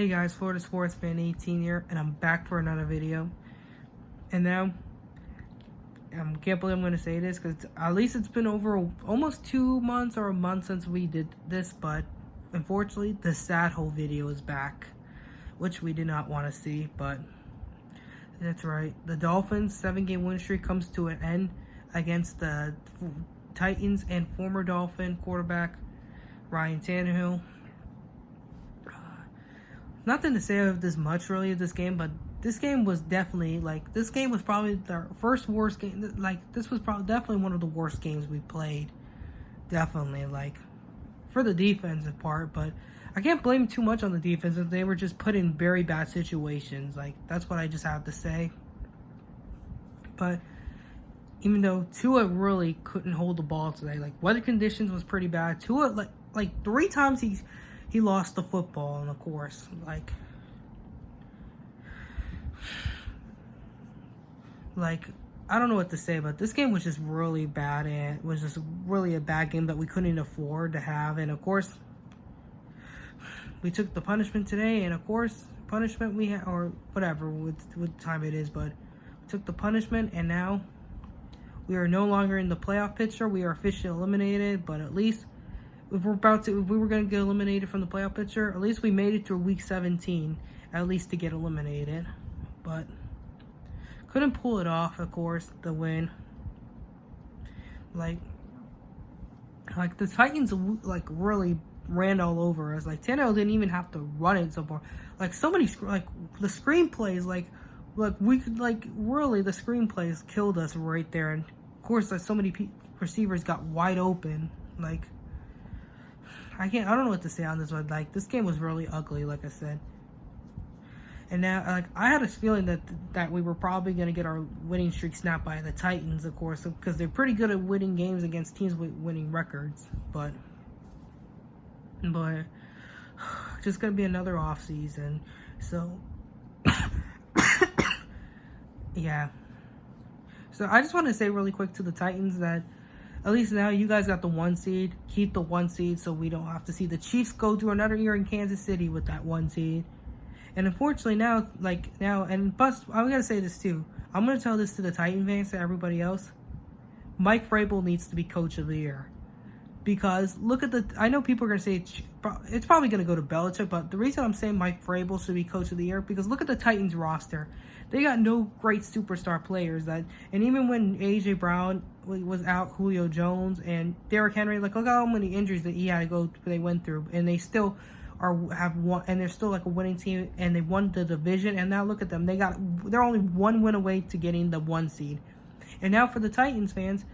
Hey guys, Florida Sports Fan 18 here, and I'm back for another video. And now, I can't believe I'm going to say this, because at least it's been over almost 2 months or a month since we did this, but unfortunately, the sad hole video is back, which we did not want to see, but that's right. The Dolphins' 7-game win streak comes to an end against the Titans and former Dolphin quarterback Ryan Tannehill. Nothing to say of this much really of this game, but this game was definitely this game was probably the first worst game. This was probably definitely one of the worst games we played. Definitely for the defensive part, but I can't blame too much on the defense. They were just put in very bad situations. That's what I just have to say. But even though Tua really couldn't hold the ball today, weather conditions was pretty bad. Tua like 3 times he lost the football on the course. I don't know what to say, but this game was just really bad, and it was just really a bad game that we couldn't afford to have. And of course, we took the punishment today, and of course, punishment we had, or whatever, what time it is, but we took the punishment, and now we are no longer in the playoff picture. We are officially eliminated, but at least if we were going to get eliminated from the playoff picture, at least we made it through week 17, at least to get eliminated. But couldn't pull it off, of course, the win. The Titans, really ran all over us. Tannehill didn't even have to run it so far. So many, the screenplays, we could, really, the screenplays killed us right there. And, of course, so many receivers got wide open. I don't know what to say on this one. This game was really ugly, like I said. And now, I had a feeling that we were probably going to get our winning streak snapped by the Titans, of course, because they're pretty good at winning games against teams with winning records. But just going to be another off season. So, yeah. So I just want to say really quick to the Titans that at least now you guys got the 1 seed. Keep the 1 seed so we don't have to see the Chiefs go through another year in Kansas City with that 1 seed. And unfortunately now, and plus, I'm going to say this too. I'm going to tell this to the Titan fans, to everybody else. Mike Vrabel needs to be coach of the year. Because look at I know people are going to say it's probably going to go to Belichick, but the reason I'm saying Mike Vrabel should be coach of the year, because look at the Titans roster. They got no great superstar players and even when A.J. Brown was out, Julio Jones and Derrick Henry, look how many injuries that they went through, and they still have won, and they're still a winning team, and they won the division. And now look at them, they're only 1 win away to getting the 1 seed. And now for the Titans fans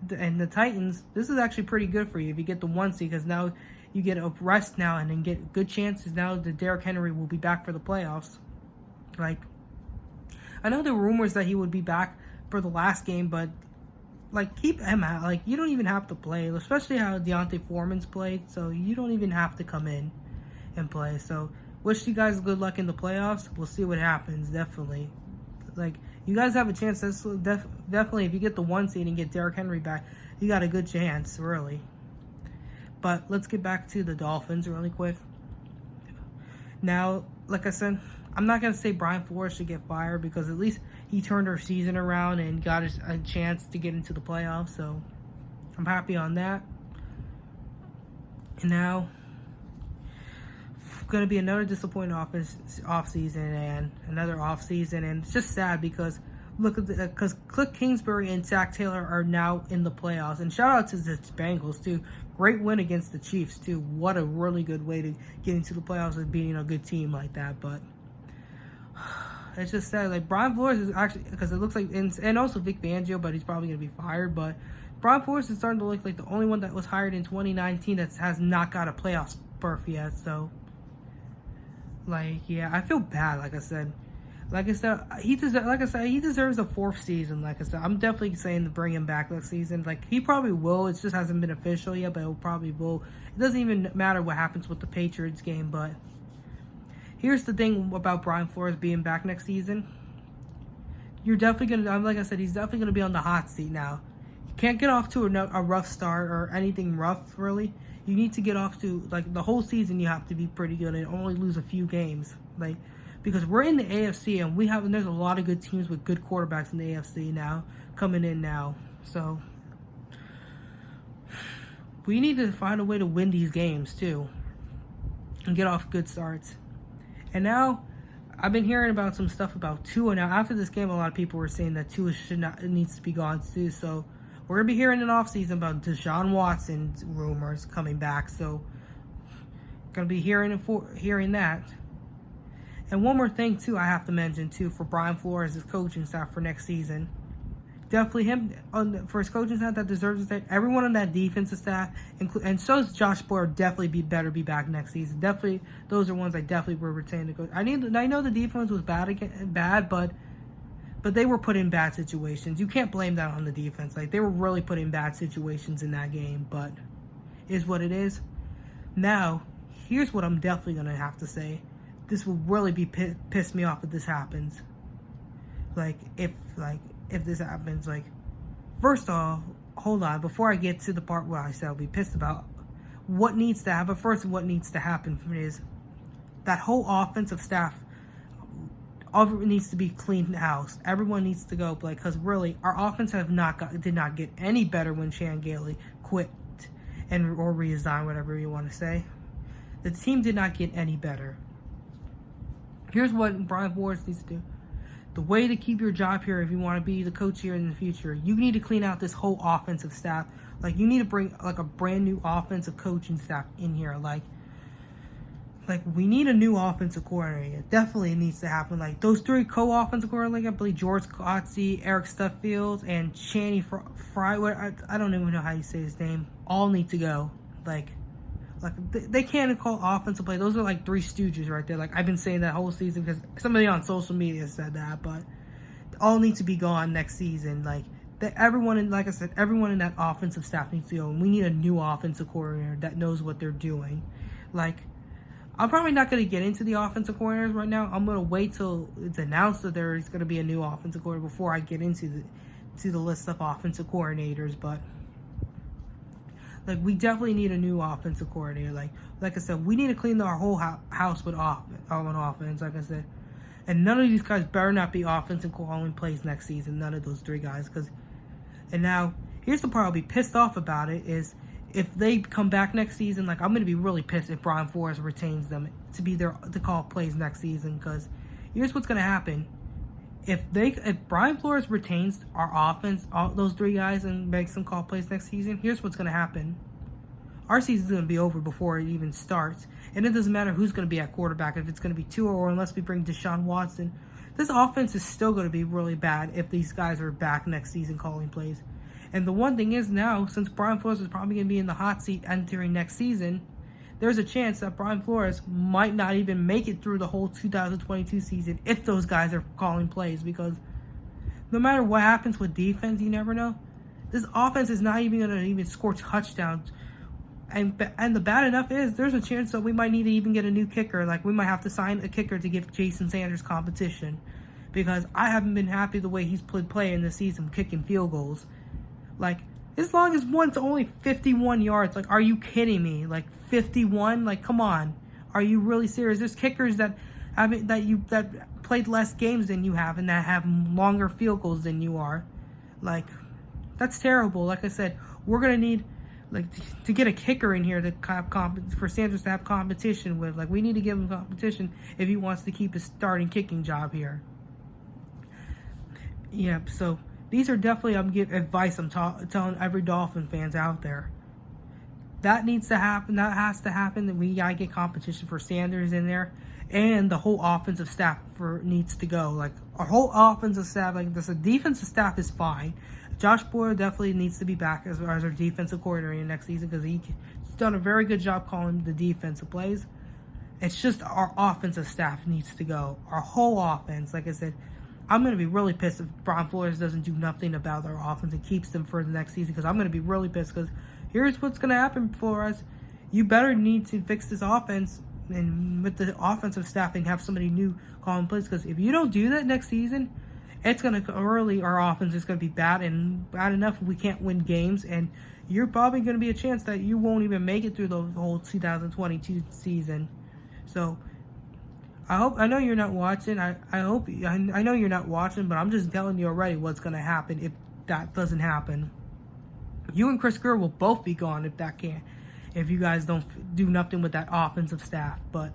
and the Titans, this is actually pretty good for you if you get the 1 seed, because now you get a rest now and then get good chances now that Derrick Henry will be back for the playoffs. I know there were rumors that he would be back for the last game, but keep him out. You don't even have to play, especially how Deontay Foreman's played, so you don't even have to come in and play. So wish you guys good luck in the playoffs. We'll see what happens. Definitely, you guys have a chance. That's definitely, if you get the 1 seed and get Derrick Henry back, you got a good chance, really. But let's get back to the Dolphins really quick. Now, like I said, I'm not going to say Brian Flores should get fired, because at least he turned our season around and got us a chance to get into the playoffs. So I'm happy on that. And now, going to be another disappointing off season and another off season, and it's just sad because because Cliff Kingsbury and Zach Taylor are now in the playoffs. And shout out to the Bengals too. Great win against the Chiefs too. What a really good way to get into the playoffs with beating a good team like that. But it's just sad. Brian Flores is actually, because it looks and also Vic Fangio, but he's probably going to be fired. But Brian Flores is starting to look like the only one that was hired in 2019 that has not got a playoff berth yet. So, yeah, I feel bad. Like I said, he deserves a 4th season. Like I said, I'm definitely saying to bring him back next season. He probably will. It just hasn't been official yet, but it probably will. It doesn't even matter what happens with the Patriots game. But here's the thing about Brian Flores being back next season. You're definitely gonna, like I said, he's definitely gonna be on the hot seat now. can't get off to a rough start or anything rough, really. You need to get off to, like, the whole season you have to be pretty good and only lose a few games. Like, because we're in the AFC and there's a lot of good teams with good quarterbacks in the AFC now, coming in now. So, we need to find a way to win these games, too. And get off good starts. And now, I've been hearing about some stuff about Tua. Now, after this game, a lot of people were saying that Tua needs to be gone, too. So, we're going to be hearing in offseason about Deshaun Watson's rumors coming back. So, going to be hearing that. And one more thing, too, I have to mention, too, for Brian Flores' coaching staff for next season. Definitely him, for his coaching staff that deserves it. Everyone on that defensive staff, and so is Josh Boyer, definitely better be back next season. Definitely, those are ones I definitely will retain to coach. I know the defense was bad, but they were put in bad situations. You can't blame that on the defense. Like, they were really put in bad situations in that game, but is what it is. Now, here's what I'm definitely going to have to say. This will really piss me off if this happens. If this happens, first off, hold on, before I get to the part where I said I'll be pissed about what needs to happen. First, what needs to happen is that whole offensive staff needs to be cleaned house. Everyone needs to go, because really, our offense did not get any better when Chan Gailey quit or resigned, whatever you want to say. The team did not get any better. Here's what Brian Flores needs to do. The way to keep your job here, if you want to be the coach here in the future, you need to clean out this whole offensive staff. You need to bring, a brand new offensive coaching staff in here. We need a new offensive coordinator. It definitely needs to happen. Those three co-offensive coordinators, I believe George Kotze, Eric Stuffield, and Channy Fry. I don't even know how you say his name. All need to go. They can't call offensive play. Those are three stooges right there. I've been saying that whole season because somebody on social media said that, but all need to be gone next season. Everyone in that offensive staff needs to go, and we need a new offensive coordinator that knows what they're doing. I'm probably not going to get into the offensive coordinators right now. I'm going to wait till it's announced that there is going to be a new offensive coordinator before I get into the list of offensive coordinators, but we definitely need a new offensive coordinator. Like I said, we need to clean our whole house with offense, like I said. And none of these guys better not be offensive calling plays next season. None of those three guys. And now, here's the part I'll be pissed off about it is if they come back next season, I'm going to be really pissed if Brian Flores retains them to call plays next season. Because here's what's going to happen. If Brian Flores retains our offense, all those three guys, and makes them call plays next season, here's what's going to happen. Our season's going to be over before it even starts. And it doesn't matter who's going to be at quarterback, if it's going to be Tua or unless we bring Deshaun Watson. This offense is still going to be really bad if these guys are back next season calling plays. And the one thing is now, since Brian Flores is probably going to be in the hot seat entering next season, there's a chance that Brian Flores might not even make it through the whole 2022 season if those guys are calling plays, because no matter what happens with defense, you never know. This offense is not even going to score touchdowns. And the bad enough is there's a chance that we might need to even get a new kicker. We might have to sign a kicker to give Jason Sanders competition, because I haven't been happy the way he's playing this season, kicking field goals. As long as one's only 51 yards, are you kidding me? 51? Come on. Are you really serious? There's kickers that played less games than you have and that have longer field goals than you are. That's terrible. Like I said, we're going to need to get a kicker in here for Sanders to have competition with. We need to give him competition if he wants to keep his starting kicking job here. Yeah, so these are definitely advice I'm telling every Dolphin fans out there. That needs to happen. That has to happen. That we gotta get competition for Sanders in there, and the whole offensive staff needs to go. Our whole offensive staff, the defensive staff is fine. Josh Boyer definitely needs to be back as our defensive coordinator next season, because he's done a very good job calling the defensive plays. It's just our offensive staff needs to go. Our whole offense, like I said. I'm going to be really pissed if Brian Flores doesn't do nothing about their offense and keeps them for the next season, because I'm going to be really pissed, because here's what's going to happen for us. You better need to fix this offense and with the offensive staff and have somebody new calling plays, because if you don't do that next season it's gonna early. Our offense is gonna be bad and bad enough. We can't win games, and you're probably gonna be a chance that you won't even make it through the whole 2022 season. So I know you're not watching. I know you're not watching, but I'm just telling you already what's gonna happen if that doesn't happen. You and Chris Greer will both be gone if you guys don't do nothing with that offensive staff. But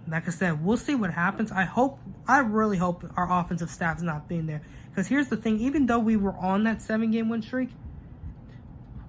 like I said, we'll see what happens. I really hope our offensive staff's not being there. Because here's the thing, even though we were on that 7-game win streak,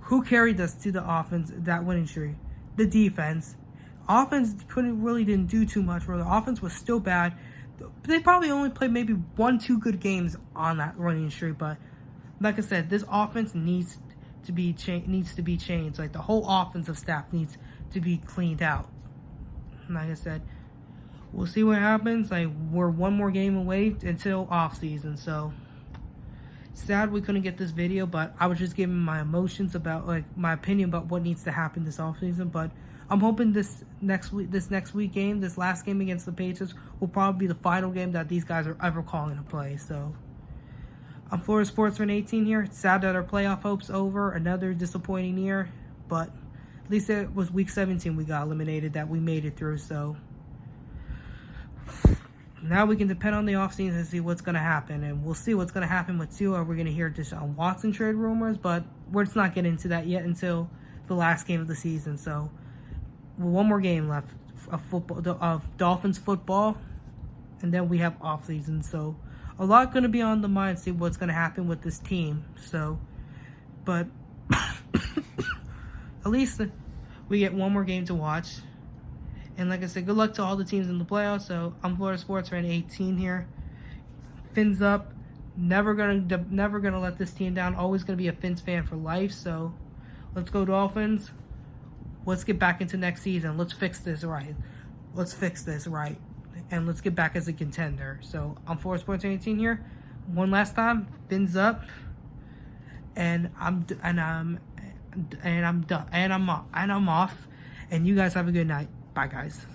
who carried us to the offense, that winning streak? The defense. Offense really didn't do too much. Where the offense was still bad. They probably only played maybe 1-2 good games on that running streak. But like I said, this offense needs to be changed. Like, the whole offensive staff needs to be cleaned out. Like I said, we'll see what happens. Like, we're one more game away until off season. So sad we couldn't get this video, but I was just giving my emotions about, like, my opinion about what needs to happen this off season. But I'm hoping this next week game, this last game against the Patriots, will probably be the final game that these guys are ever calling to play. So I'm Florida Sportsman 18 here. It's sad that our playoff hope's over. Another disappointing year, but at least it was week 17 we got eliminated that we made it through. So now we can depend on the offseason to see what's going to happen, and we'll see what's going to happen with Tua. We're going to hear Deshaun Watson trade rumors, but we're just not getting into that yet until the last game of the season. So one more game left of Dolphins football, and then we have off season. So a lot going to be on the mind, see what's going to happen with this team. So, but at least we get one more game to watch. And like I said, good luck to all the teams in the playoffs. So I'm Florida Sports Fan 18 here. Fins up. Never gonna let this team down. Always gonna be a Fins fan for life. So let's go Dolphins. Let's get back into next season. Let's fix this right. And let's get back as a contender. So I'm Florida Sports Fan 18 here. One last time. Fins up. And I'm done. And I'm off. And you guys have a good night. Bye, guys.